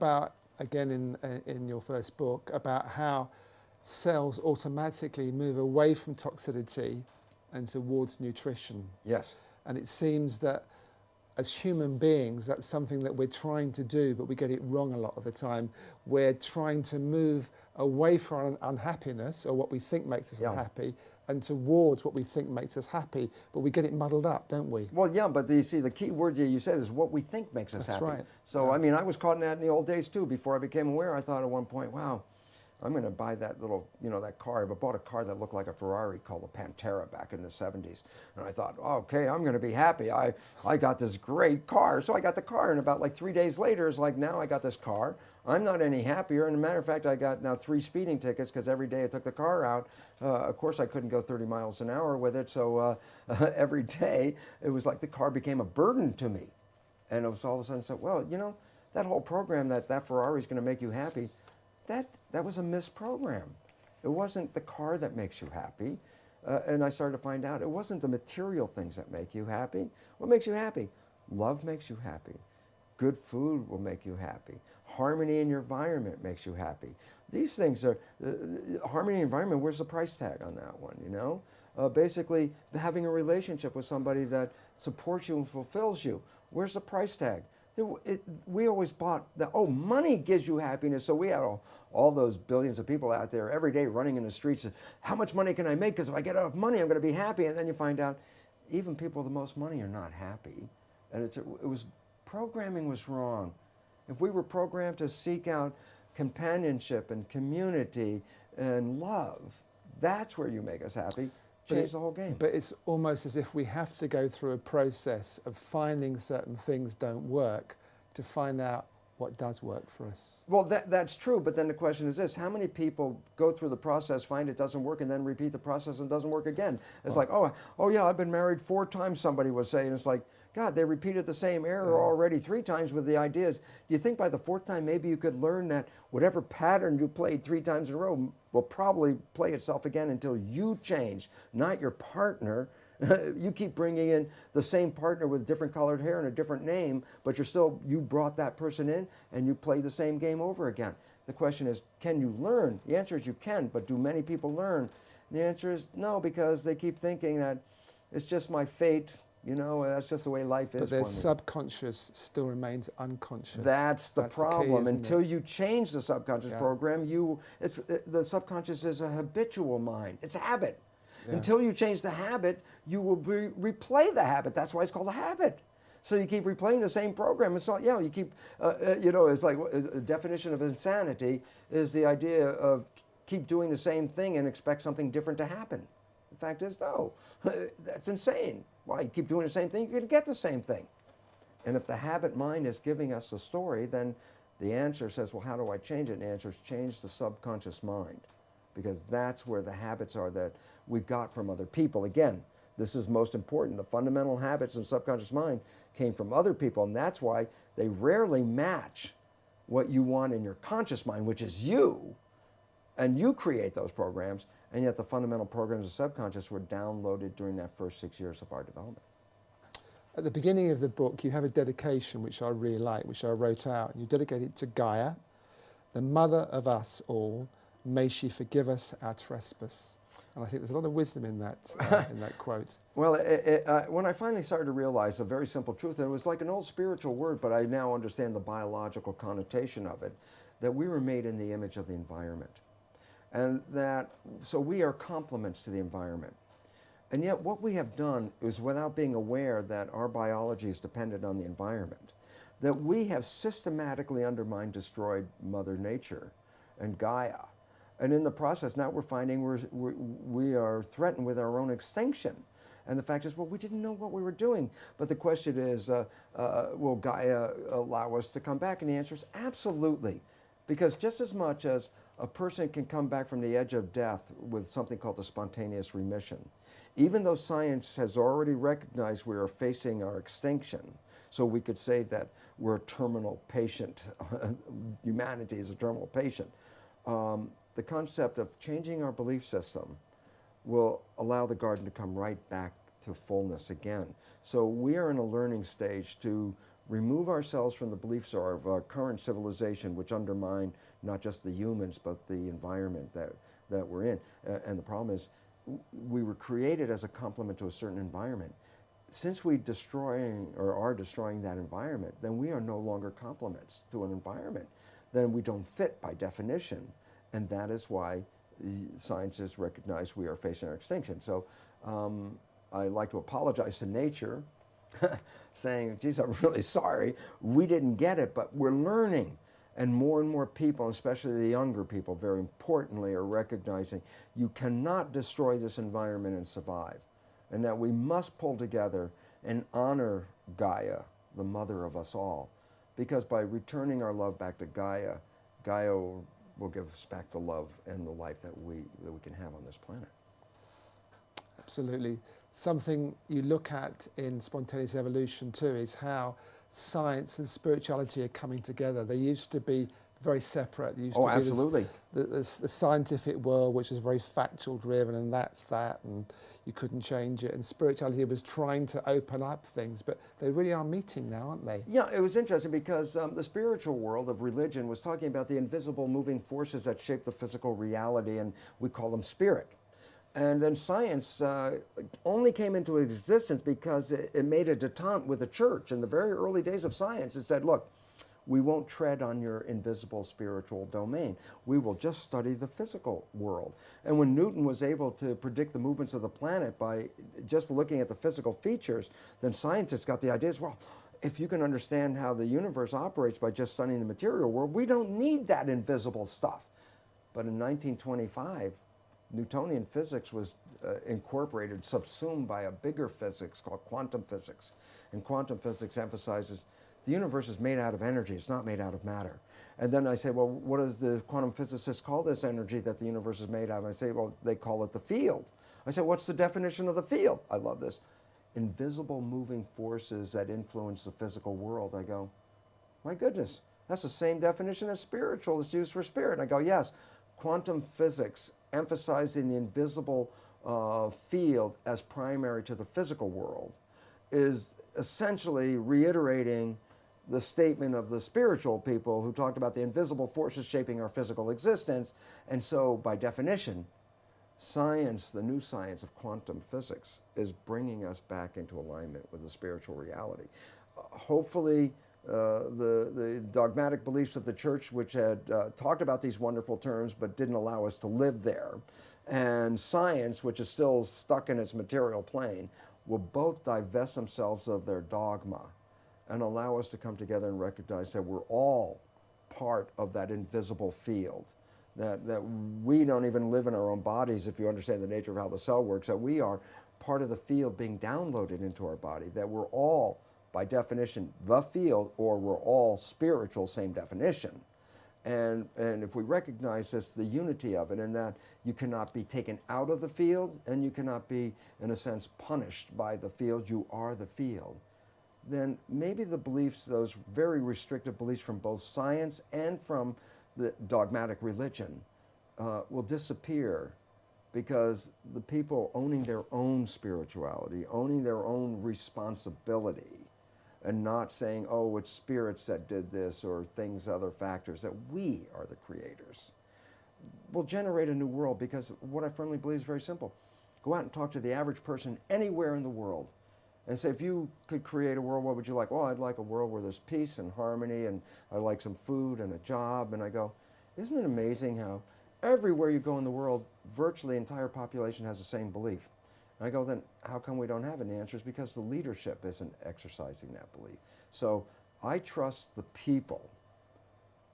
about, again, in your first book, about how cells automatically move away from toxicity and towards nutrition. Yes. And it seems that as human beings, that's something that we're trying to do, but we get it wrong a lot of the time. We're trying to move away from unhappiness, or what we think makes us unhappy, and towards what we think makes us happy, but we get it muddled up, don't we? Well, yeah, but you see, the key word you said is what we think makes us happy. That's right. So, I mean, I was caught in that in the old days, too. Before I became aware, I thought at one point, wow, I'm going to buy that little, that car. I bought a car that looked like a Ferrari called a Pantera back in the 70s. And I thought, okay, I'm going to be happy. I got this great car. So I got the car, and about like 3 days later, it's like, now I got this car. I'm not any happier. And as a matter of fact, I got now 3 speeding tickets because every day I took the car out. Of course, I couldn't go 30 miles an hour with it. So every day, it was like the car became a burden to me. And it was all of a sudden, so, well, that whole program that Ferrari is going to make you happy, that was a misprogram. It wasn't the car that makes you happy. And I started to find out it wasn't the material things that make you happy. What makes you happy? Love makes you happy. Good food will make you happy. Harmony in your environment makes you happy. These things are, harmony in the environment, where's the price tag on that one, Basically, having a relationship with somebody that supports you and fulfills you, where's the price tag? We always thought that, money gives you happiness, so we had all those billions of people out there every day running in the streets. How much money can I make? Because if I get enough money, I'm going to be happy. And then you find out even people with the most money are not happy. And programming was wrong. If we were programmed to seek out companionship and community and love, that's where you make us happy. Change the whole game. But it's almost as if we have to go through a process of finding certain things don't work to find out what does work for us. Well, that's true, but then the question is this: how many people go through the process, find it doesn't work, and then repeat the process and it doesn't work again? It's like, oh yeah, I've been married 4 times, somebody was saying. It's like, God, they repeated the same error already 3 times with the ideas. Do you think by the 4th time maybe you could learn that whatever pattern you played 3 times in a row will probably play itself again until you change, not your partner? You keep bringing in the same partner with different colored hair and a different name, but you brought that person in and you play the same game over again. The question is, can you learn? The answer is you can, but do many people learn? The answer is no, because they keep thinking that it's just my fate. That's just the way life is. But their subconscious still remains unconscious. That's the problem. The key, Until you change the subconscious program, the subconscious is a habitual mind. It's a habit. Yeah. Until you change the habit, you will replay the habit. That's why it's called a habit. So you keep replaying the same program. It's not, you keep, it's like a definition of insanity is the idea of keep doing the same thing and expect something different to happen. The fact is, no, that's insane. Why? You keep doing the same thing, you're going to get the same thing. And if the habit mind is giving us a story, then the answer says, well, how do I change it? And the answer is change the subconscious mind, because that's where the habits are that we got from other people. Again, this is most important. The fundamental habits in subconscious mind came from other people, and that's why they rarely match what you want in your conscious mind, which is you, and you create those programs. And yet the fundamental programs of subconscious were downloaded during that first 6 years of our development. At the beginning of the book, you have a dedication which I really like, which I wrote out. And you dedicate it to Gaia, the mother of us all. May she forgive us our trespass. And I think there's a lot of wisdom in that quote. Well, when I finally started to realize a very simple truth, and it was like an old spiritual word, but I now understand the biological connotation of it, that we were made in the image of the environment. And so we are complements to the environment. And yet what we have done is, without being aware that our biology is dependent on the environment, that we have systematically undermined, destroyed Mother Nature and Gaia. And in the process, now we're finding we are threatened with our own extinction. And the fact is, well, we didn't know what we were doing. But the question is, will Gaia allow us to come back? And the answer is absolutely. Because just as much as a person can come back from the edge of death with something called a spontaneous remission, even though science has already recognized we are facing our extinction, so we could say that we're a terminal patient, humanity is a terminal patient, the concept of changing our belief system will allow the garden to come right back to fullness again. So we are in a learning stage to remove ourselves from the beliefs of our current civilization, which undermine not just the humans, but the environment that we're in. And the problem is, we were created as a complement to a certain environment. Since we are destroying that environment, then we are no longer complements to an environment. Then we don't fit by definition. And that is why scientists recognize we are facing our extinction. So I like to apologize to nature, saying, geez, I'm really sorry. We didn't get it, but we're learning. And more people, especially the younger people, very importantly, are recognizing you cannot destroy this environment and survive. And that we must pull together and honor Gaia, the mother of us all. Because by returning our love back to Gaia, Gaia will give us back the love and the life that we can have on this planet. Absolutely. Something you look at in spontaneous evolution too is how science and spirituality are coming together. They used to be very separate. There used to be absolutely. The scientific world, which was very factual driven, and that's that, and you couldn't change it. And spirituality was trying to open up things, but they really are meeting now, aren't they? Yeah, it was interesting because the spiritual world of religion was talking about the invisible moving forces that shape the physical reality, and we call them spirit. And then science only came into existence because it made a detente with the church. In the very early days of science, it said, look, we won't tread on your invisible spiritual domain. We will just study the physical world. And when Newton was able to predict the movements of the planet by just looking at the physical features, then scientists got the ideas, well, if you can understand how the universe operates by just studying the material world, we don't need that invisible stuff. But in 1925, Newtonian physics was incorporated, subsumed by a bigger physics called quantum physics. And quantum physics emphasizes the universe is made out of energy, it's not made out of matter. And then I say, well, what does the quantum physicists call this energy that the universe is made out of? I say, well, they call it the field. I say, what's the definition of the field? I love this. Invisible moving forces that influence the physical world. I go, my goodness, that's the same definition as spiritual that's used for spirit. I go, yes, quantum physics emphasizing the invisible field as primary to the physical world is essentially reiterating the statement of the spiritual people who talked about the invisible forces shaping our physical existence. And so, by definition, science, the new science of quantum physics, is bringing us back into alignment with the spiritual reality. Hopefully, the dogmatic beliefs of the church, which had talked about these wonderful terms but didn't allow us to live there, and science, which is still stuck in its material plane, will both divest themselves of their dogma and allow us to come together and recognize that we're all part of that invisible field, that we don't even live in our own bodies, if you understand the nature of how the cell works, that we are part of the field being downloaded into our body, that we're all, by definition, the field, or we're all spiritual, same definition. And if we recognize this, the unity of it, and that you cannot be taken out of the field, and you cannot be, in a sense, punished by the field, you are the field, then maybe the beliefs, those very restrictive beliefs from both science and from the dogmatic religion, will disappear, because the people owning their own spirituality, owning their own responsibility, and not saying, oh, it's spirits that did this or things, other factors, that we are the creators, will generate a new world. Because what I firmly believe is very simple. Go out and talk to the average person anywhere in the world and say, if you could create a world, what would you like? Well, I'd like a world where there's peace and harmony, and I'd like some food and a job. And I go, isn't it amazing how everywhere you go in the world, virtually the entire population has the same belief? And I go, then how come we don't have it? And the answer is because the leadership isn't exercising that belief. So I trust the people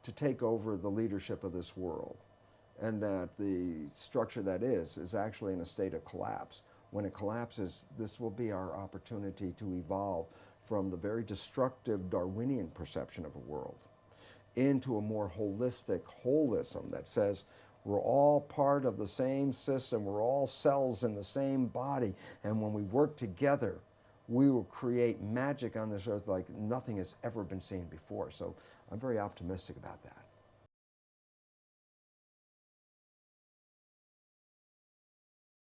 to take over the leadership of this world, and that the structure that is actually in a state of collapse. When it collapses, this will be our opportunity to evolve from the very destructive Darwinian perception of a world into a more holistic holism that says we're all part of the same system, we're all cells in the same body, and when we work together, we will create magic on this earth like nothing has ever been seen before. So I'm very optimistic about that.